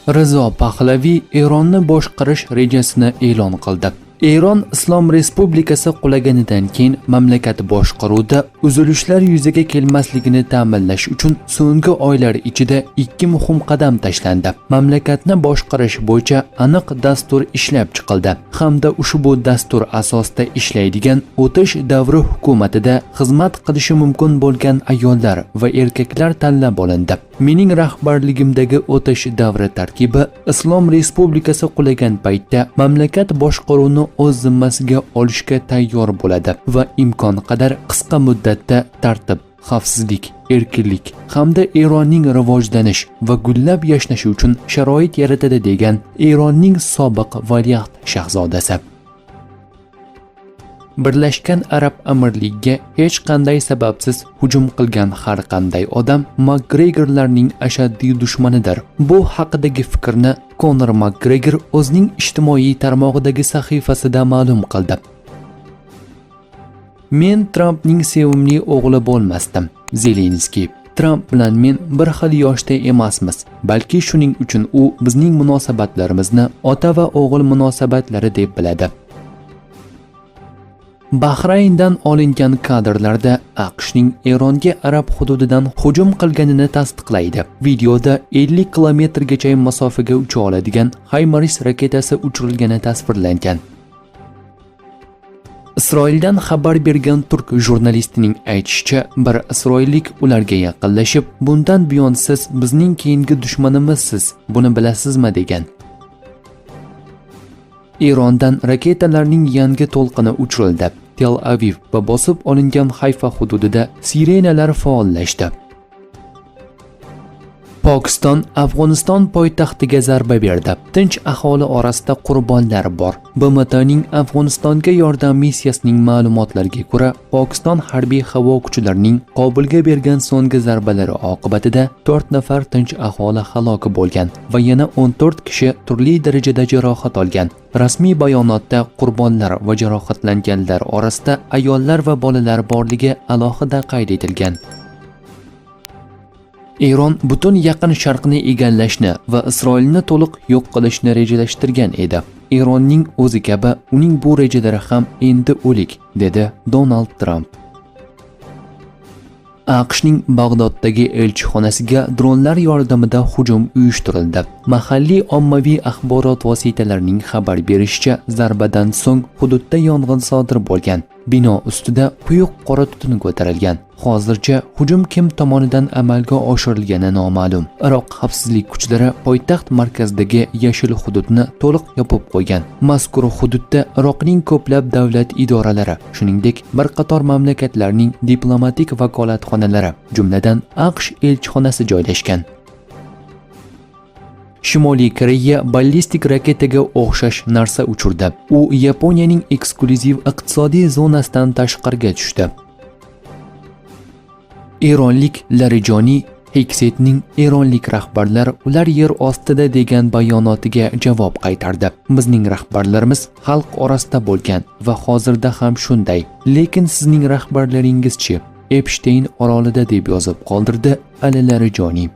Rizo Pahlaviy Eronni boshqarish rejasini e'lon qildi. Eron Islom Respublikasi qulaganidan keyin mamlakat boshqaruvida uzilishlar yuzaga kelmasligini ta'minlash uchun so'nggi oylar ichida ikki muhim qadam tashlandi. Mamlakatni boshqarish bo'yicha aniq dastur ishlab chiqildi hamda ushbu dastur asosida ishlaydigan o'tish davri hukumatida xizmat qilishi mumkin bo'lgan ayollar va erkaklar tanlab olindi. Mening rahbarligimdagi o'tish davri tarkibi Islom Respublikasi qulagan paytda mamlakat boshqaruvini o'z zimmasiga olishga tayyor bo'ladi va imkon qadar qisqa muddatda tartib, xavfsizlik, erkinlik hamda Eronning rivojlanish va gullab yashnashi uchun sharoit yaratadi degan Eronning sobiq valiahd shahzodasi. Birlashgan Arab Amirligiga hech qanday sababsiz hujum qilgan har qanday odam Makgregorlarning ashaddiy dushmanidir. Bu haqidagi fikrni Conor Makgregor o'zining ijtimoiy tarmog'idagi sahifasida ma'lum qildi. Men Trampning sevimli o'g'li bo'lmasdim. Zelenskiy: Tramp bilan men bir xil yoshda emasmiz, balki shuning uchun u bizning munosabatlarimizni ota va o'g'il munosabatlari deb biladi. Bahrayndan olingan kadrlarda AQShning Eronga Arab hududidan hujum qilganini tasdiqlaydi. Videoda 50 kilometrgacha masofaga ucha oladigan HIMARS raketasi uchirilgani tasvirlangan. Isroildan xabar bergan turk jurnalistining aytishicha, bir isroillik ularga yaqinlashib, "Bundan buyon siz bizning keyingi dushmanimizsiz, buni bilasizmi?" degan. Erondan raketalarning yangi to'lqini uchirildi. Tel Aviv va bosib olingan Hayfa hududida sirenalar faollashdi. Pokiston Afg'oniston poytaxtiga zarba berdi. Tinch aholi orasida qurbonlar bor. BMTning Afg'onistonga yordam missiyasining ma'lumotlariga ko'ra, Pokiston harbiy havo kuchlarining Qobulga bergan so'nggi zarbalari oqibatida 4 nafar tinch aholi halok bo'lgan va yana 14 kishi turli darajada jarohat olgan. Rasmiy bayonotda qurbonlar va jarohatlanganlar orasida ayollar va bolalar borligi alohida qayd etilgan. Eron butun Yaqin Sharqni egallashni va Isroilni to'liq yo'q qilishni rejalashtirgan edi. Eronning o'zi kabi uning bu rejalari ham endi o'lik, dedi Donald Trump. AQShning Bag'doddagi elchixonasiga dronlar yordamida hujum uyushtirildi. Mahalliy ommaviy axborot vositalarining xabar berishicha, zarbadan so'ng hududda yong'in sodir bo'lgan. Bino ustida quyuq qora tutun ko'tarilgan. Hozircha hujum kim tomonidan amalga oshirilgani noma'lum. Iroq xavfsizlik kuchlari poytaxt markazidagi yashil hududni to'liq yopib qo'ygan. Mazkur hududda Iroqning ko'plab davlat idoralari, shuningdek bir qator mamlakatlarning diplomatik vakolatxonalari, jumladan AQSh elchixonasi joylashgan. Shimoliy Koreya ballistik raketaga o'xshash narsa uchirdi. U Yaponiyaning eksklyuziv iqtisodiy zonasidan tashqariga tushdi. Eronlik Larijoniy Heksetning eronlik rahbarlar ular yer ostida degan bayonotiga javob qaytardi. Bizning rahbarlarimiz xalq orasida bo'lgan va hozirda ham shunday. Lekin sizning rahbarlaringizchi Epstein orolida deb yozib qoldirdi Larijoniy.